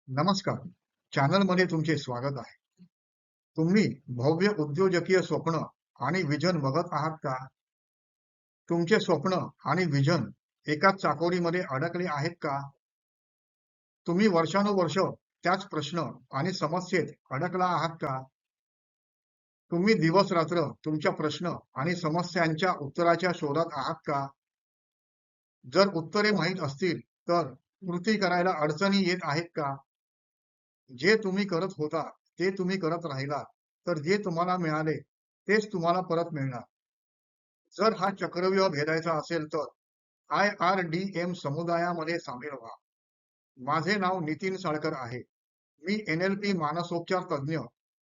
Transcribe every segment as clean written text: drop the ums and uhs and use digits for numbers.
नमस्कार. चॅनलमध्ये तुमचे स्वागत आहे. तुम्ही भव्य उद्योजकीय स्वप्न आणि विजन बघत आहात का? तुमचे स्वप्न आणि विजन एकाच चाकोरीमध्ये अडकले आहेत का? तुम्ही वर्षानुवर्ष त्याच प्रश्न आणि समस्येत अडकला आहात का? तुम्ही दिवस-रात्र तुमच्या प्रश्न आणि समस्यांच्या उत्तराच्या शोधात आहात का? जर उत्तरे माहीत असतील, तर कृती करायला अडचणी येत आहेत का? जे तुम्ही करत होता, ते तुम्ही करत राहिलात, तर जे तुम्हाला मिळाले, तेच तुम्हाला परत मिळणार. जर हा चक्रव्यूह भेदायचा असेल तर IRDM समुदायामध्ये सामील व्हा. माझे नाव नितीन साळकर आहे. मी NLP मानसोपचार तज्ञ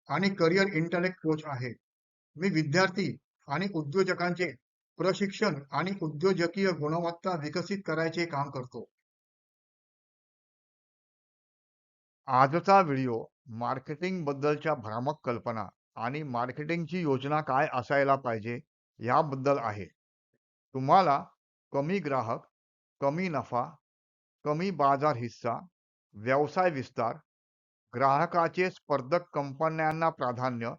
आणि करिअर इंटेलेक्ट कोच आहे. मी विद्यार्थी आणि उद्योजकांचे प्रशिक्षण आणि उद्योजकीय गुणवत्ता विकसित करायचे काम करतो. आजचा व्हिडिओ मार्केटिंग बद्दलच्या भ्रामक कल्पना आणि मार्केटिंगची योजना काय असायला पाहिजे याबद्दल आहे. तुम्हाला कमी ग्राहक, कमी नफा, कमी बाजार हिस्सा, व्यवसाय विस्तार, ग्राहकाचे स्पर्धक कंपन्यांना प्राधान्य,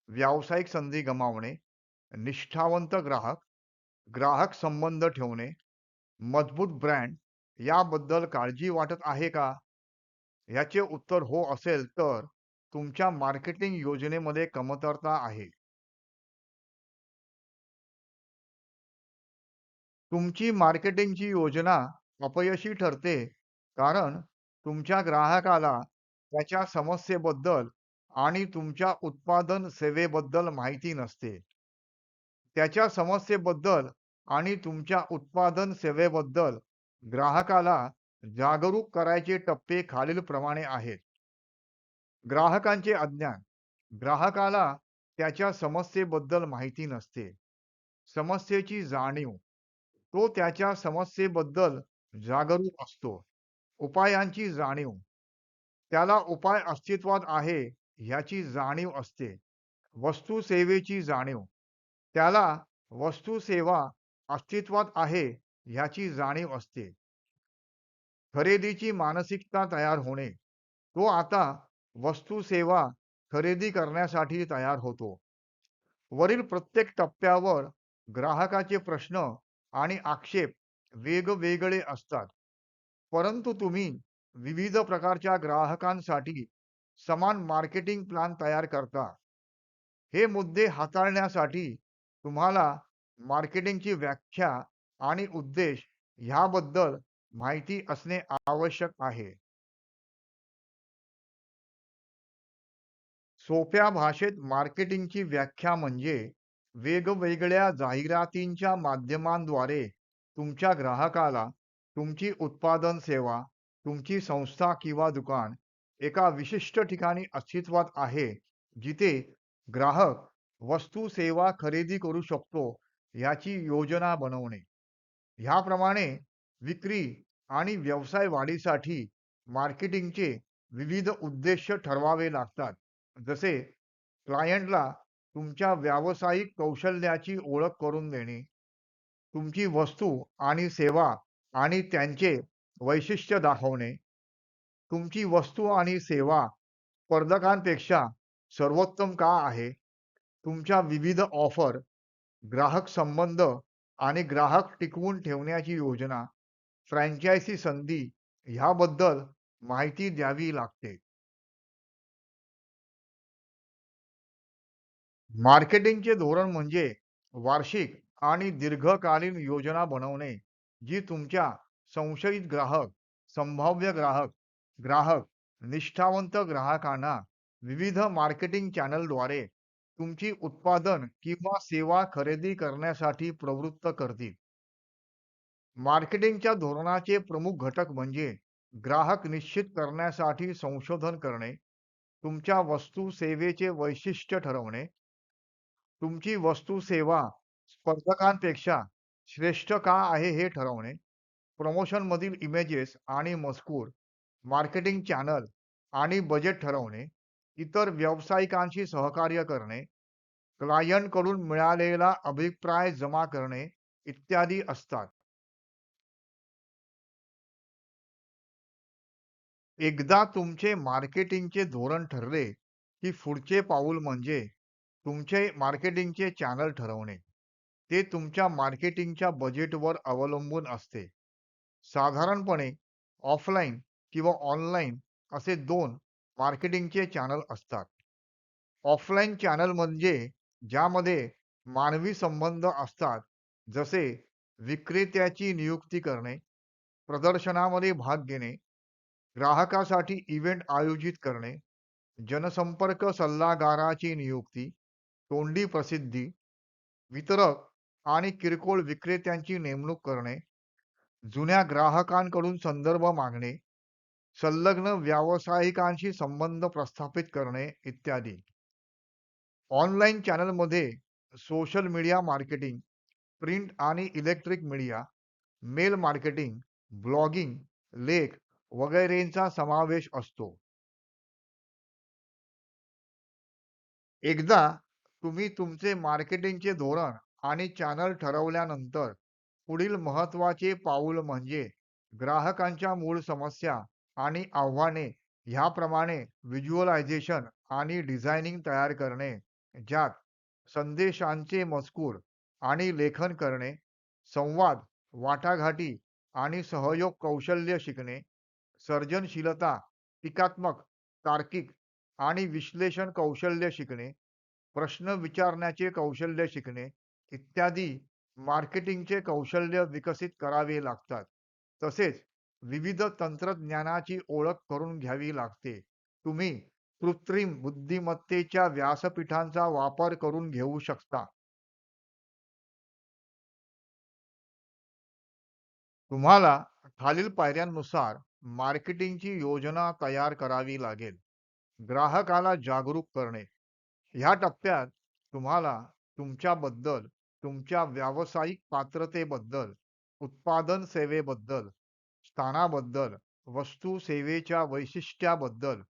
व्यावसायिक संधी गमावणे, निष्ठावंत ग्राहक, ग्राहक संबंध ठेवणे, मजबूत ब्रँड याबद्दल काळजी वाटत आहे का? याचे उत्तर हो असेल तर तुमच्या मार्केटिंग योजनेमध्ये कमतरता आहे. तुमची मार्केटिंगची योजना अपयशी ठरते कारण तुमच्या ग्राहकाला त्याच्या समस्येबद्दल आणि तुमच्या उत्पादन सेवेबद्दल माहिती नसते. त्याच्या समस्येबद्दल आणि तुमच्या उत्पादन सेवेबद्दल ग्राहकाला जागरूक करायचे टप्पे खालीलप्रमाणे आहेत. ग्राहकांचे अज्ञान. ग्राहकाला त्याच्या समस्येबद्दल माहिती नसते. समस्येची जाणीव. तो त्याच्या समस्येबद्दल जागरूक असतो. उपायांची जाणीव. त्याला उपाय अस्तित्वात आहे ह्याची जाणीव असते. वस्तू सेवेची जाणीव. त्याला वस्तू सेवा अस्तित्वात आहे ह्याची जाणीव असते. खरेदीची मानसिकता तयार होणे. तो आता वस्तू सेवा खरेदी करण्यासाठी तयार होतो. वरील प्रत्येक टप्प्यावर ग्राहकाचे प्रश्न आणि आक्षेप वेगवेगळे असतात. परंतु तुम्ही विविध प्रकारच्या ग्राहकांसाठी समान मार्केटिंग प्लॅन तयार करता. हे मुद्दे हाताळण्यासाठी तुम्हाला मार्केटिंगची व्याख्या आणि उद्देश ह्याबद्दल माहिती असणे आवश्यक आहे. सोप्या भाषेत मार्केटिंगची व्याख्या म्हणजे वेगवेगळ्या जाहिरातींच्या माध्यमांद्वारे तुमच्या ग्राहकाला तुमची उत्पादन सेवा, तुमची संस्था किंवा दुकान एका विशिष्ट ठिकाणी अस्तित्वात आहे, जिथे ग्राहक वस्तू सेवा खरेदी करू शकतो याची योजना बनवणे. ह्याप्रमाणे विक्री आणि व्यवसाय वाढीसाठी मार्केटिंगचे विविध उद्देश ठरवावे लागतात. जसे क्लायंटला तुमच्या व्यावसायिक कौशल्याची ओळख करून देणे, तुमची वस्तू आणि सेवा आणि त्यांचे वैशिष्ट्य दाखवणे, तुमची वस्तू आणि सेवा स्पर्धकांपेक्षा सर्वोत्तम का आहे, तुमच्या विविध ऑफर, ग्राहक संबंध आणि ग्राहक टिकवून ठेवण्याची योजना, फ्रँचायझी संधी ह्याबद्दल माहिती द्यावी लागते. मार्केटिंगचे धोरण म्हणजे वार्षिक आणि दीर्घकालीन योजना बनवणे, जी तुमच्या संशयित ग्राहक, संभाव्य ग्राहक, ग्राहक, निष्ठावंत ग्राहकांना विविध मार्केटिंग चॅनलद्वारे तुमची उत्पादन किंवा सेवा खरेदी करण्यासाठी प्रवृत्त करतील. मार्केटिंगच्या धोरणाचे प्रमुख घटक म्हणजे ग्राहक निश्चित करण्यासाठी संशोधन करणे, तुमच्या वस्तू सेवेचे वैशिष्ट्य ठरवणे, तुमची वस्तू सेवा स्पर्धकांपेक्षा श्रेष्ठ का आहे हे ठरवणे, प्रमोशनमधील इमेजेस आणि मजकूर, मार्केटिंग चॅनल आणि बजेट ठरवणे, इतर व्यावसायिकांशी सहकार्य करणे, क्लायंटकडून मिळालेला अभिप्राय जमा करणे इत्यादी असतात. एकदा तुमचे मार्केटिंगचे धोरण ठरले, की पुढचे पाऊल म्हणजे तुमचे मार्केटिंगचे चॅनल ठरवणे. ते तुमच्या मार्केटिंगच्या बजेटवर अवलंबून असते. साधारणपणे ऑफलाईन किंवा ऑनलाईन असे 2 मार्केटिंगचे चॅनल असतात. ऑफलाईन चॅनल म्हणजे ज्यामध्ये मानवी संबंध असतात, जसे विक्रेत्याची नियुक्ती करणे, प्रदर्शनामध्ये भाग घेणे, ग्राहकासाठी इव्हेंट आयोजित करणे, जनसंपर्क सल्लागाराची नियुक्ती, तोंडी प्रसिद्धी, वितरक आणि किरकोळ विक्रेत्यांची नेमणूक करणे, जुन्या ग्राहकांकडून संदर्भ मागणे, संलग्न व्यावसायिकांशी संबंध प्रस्थापित करणे इत्यादी. ऑनलाईन चॅनलमध्ये सोशल मीडिया मार्केटिंग, प्रिंट आणि electric media, mail marketing, blogging, लेख वगैरेंचा समावेश असतो. एकदा तुम्ही तुमचे मार्केटिंगचे धोरण आणि चॅनल ठरवल्यानंतर पुढील महत्त्वाचे पाऊल म्हणजे ग्राहकांच्या मूळ समस्या आणि आव्हाने ह्याप्रमाणे व्हिज्युअलायझेशन आणि डिझायनिंग तयार करणे, ज्यात संदेशांचे मजकूर आणि लेखन करणे, संवाद, वाटाघाटी आणि सहयोग कौशल्य शिकणे, सर्जनशीलता, टीकात्मक, तार्किक आणि विश्लेषण कौशल्य शिकणे, प्रश्न विचारण्याचे कौशल्य शिकणे इत्यादी मार्केटिंगचे कौशल्य विकसित करावे लागतात. तसेच विविध तंत्रज्ञानाची ओळख करून घ्यावी लागते. तुम्ही कृत्रिम बुद्धिमत्तेच्या व्यासपीठांचा वापर करून घेऊ शकता. तुम्हाला खालील पायऱ्यांनुसार मार्केटिंगची योजना तयार करावी लागेल. ग्राहकाला जागरूक करणे. ह्या टप्प्यात तुम्हाला तुमच्याबद्दल, तुमच्या व्यावसायिक पात्रतेबद्दल, उत्पादन सेवेबद्दल, स्थानाबद्दल, वस्तू सेवेच्या वैशिष्ट्याबद्दल,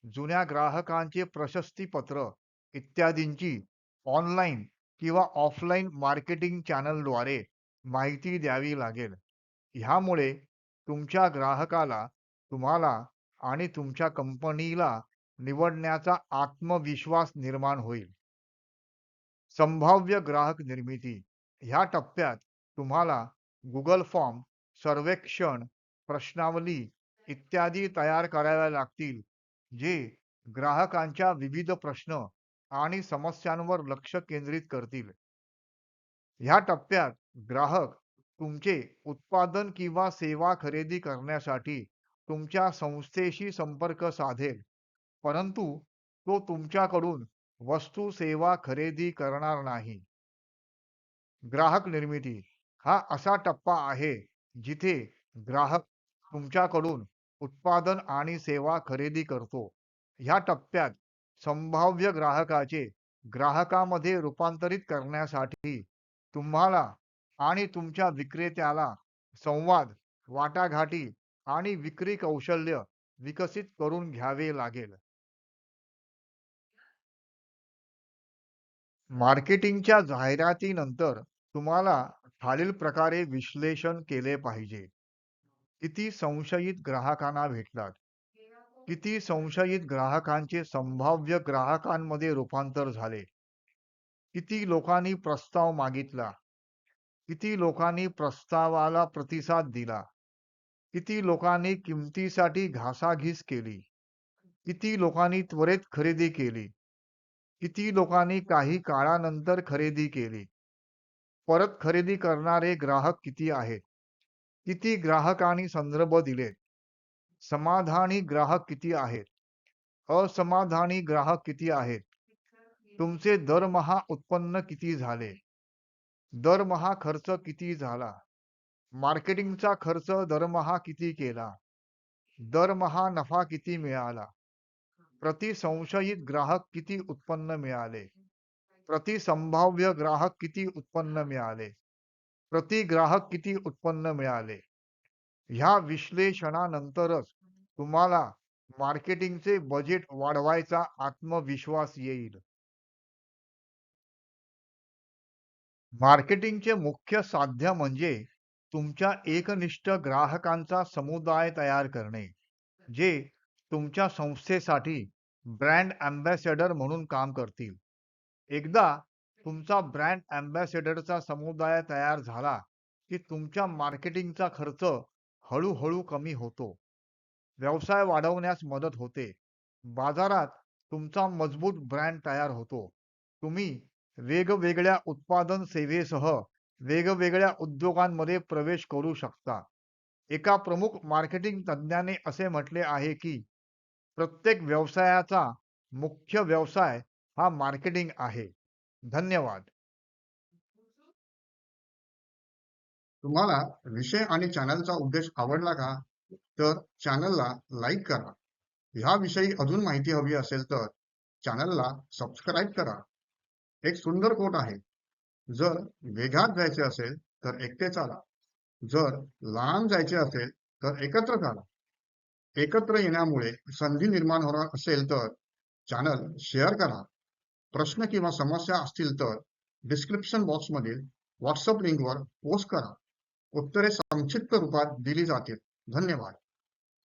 जुन्या ग्राहकांचे प्रशस्तीपत्र इत्यादींची ऑनलाईन किंवा ऑफलाईन मार्केटिंग चॅनलद्वारे माहिती द्यावी लागेल. ह्यामुळे तुमच्या ग्राहकाला तुम्हाला आणि तुमच्या कंपनीला निवडण्याचा आत्मविश्वास निर्माण होईल. संभाव्य ग्राहक निर्मिती. ह्या टप्प्यात तुम्हाला Google फॉर्म, सर्वेक्षण, प्रश्नावली इत्यादी तयार कराव्या लागतील, जे ग्राहकांच्या विविध प्रश्न आणि समस्यांवर लक्ष केंद्रित करतील. ह्या टप्प्यात ग्राहक तुमचे उत्पादन किंवा सेवा खरेदी करण्यासाठी तुमच्या संस्थेशी संपर्क साधेल, परंतु तो तुमच्याकडून वस्तू सेवा खरेदी करणार नाही. ग्राहक निर्मिती हा असा टप्पा आहे जिथे ग्राहक तुमच्याकडून उत्पादन आणि सेवा खरेदी करतो. ह्या टप्प्यात संभाव्य ग्राहकाचे ग्राहकामध्ये रूपांतरित करण्यासाठी तुम्हाला आणि तुमच्या विक्रेत्याला संवाद, वाटाघाटी आणि विक्री कौशल्य विकसित करून घ्यावे लागेल. मार्केटिंगच्या जाहिरातीनंतर तुम्हाला खालील प्रकारे विश्लेषण केले पाहिजे. किती संशयित ग्राहकांना भेटलात? किती संशयित ग्राहकांचे संभाव्य ग्राहकांमध्ये रूपांतर झाले? किती लोकांनी प्रस्ताव मागितला? किती लोकांनी प्रस्तावाला प्रतिसाद दिला? किती लोकांनी किंमतीसाठी घासाघीस केली? किती लोकांनी त्वरित खरेदी केली? किती लोकांनी काही काळानंतर खरेदी केली? परत खरेदी करणारे ग्राहक किती आहेत? किती ग्राहकांनी संदर्भ दिलेत? समाधानी ग्राहक किती आहेत? असमाधानी ग्राहक किती आहेत? तुमचे दरमहा उत्पन्न किती झाले? दरमहा खर्च किती झाला? मार्केटिंगचा खर्च दरमहा किती केला? दरमहा नफा किती मिळाला? प्रति संशयित ग्राहक किती उत्पन्न मिळाले? प्रति संभाव्य ग्राहक किती उत्पन्न मिळाले? प्रति ग्राहक किती उत्पन्न मिळाले? ह्या विश्लेषणानंतरच तुम्हाला मार्केटिंगचे बजेट वाढवायचा आत्मविश्वास येईल. मार्केटिंगचे मुख्य साध्य म्हणजे तुमच्या एकनिष्ठ ग्राहकांचा समुदाय तयार करणे, जे तुमच्या संस्थेसाठी ब्रँड अँबॅसेडर म्हणून काम करतील. एकदा तुमचा ब्रँड अँबॅसेडरचा समुदाय तयार झाला, की तुमच्या मार्केटिंगचा खर्च हळूहळू कमी होतो. व्यवसाय वाढवण्यास मदत होते. बाजारात तुमचा मजबूत ब्रँड तयार होतो. तुम्ही वेगवेगळ्या उत्पादन सेवेसह वेगवेगळ्या उद्योगांमध्ये प्रवेश करू शकता. एका प्रमुख मार्केटिंग तज्ञाने असे म्हटले आहे, की प्रत्येक व्यवसायाचा मुख्य व्यवसाय हा मार्केटिंग आहे. धन्यवाद. तुम्हाला विषय आणि चॅनलचा उद्देश आवडला का? तर चॅनलला लाईक करा. ह्याविषयी अजून माहिती हवी असेल तर चॅनलला सबस्क्राईब करा. एक सुंदर कोट आहे, जर वेगात जायचे असेल तर एकटे चाला, जर लांब जायचे असेल तर एकत्र चाला. एकत्र येण्यामुळे संधी निर्माण होणार असेल तर चॅनल शेअर करा. प्रश्न किंवा समस्या असतील तर डिस्क्रिप्शन बॉक्समधील व्हॉट्सअप लिंकवर पोस्ट करा. उत्तरे संक्षिप्त रूपात दिली जातील. धन्यवाद.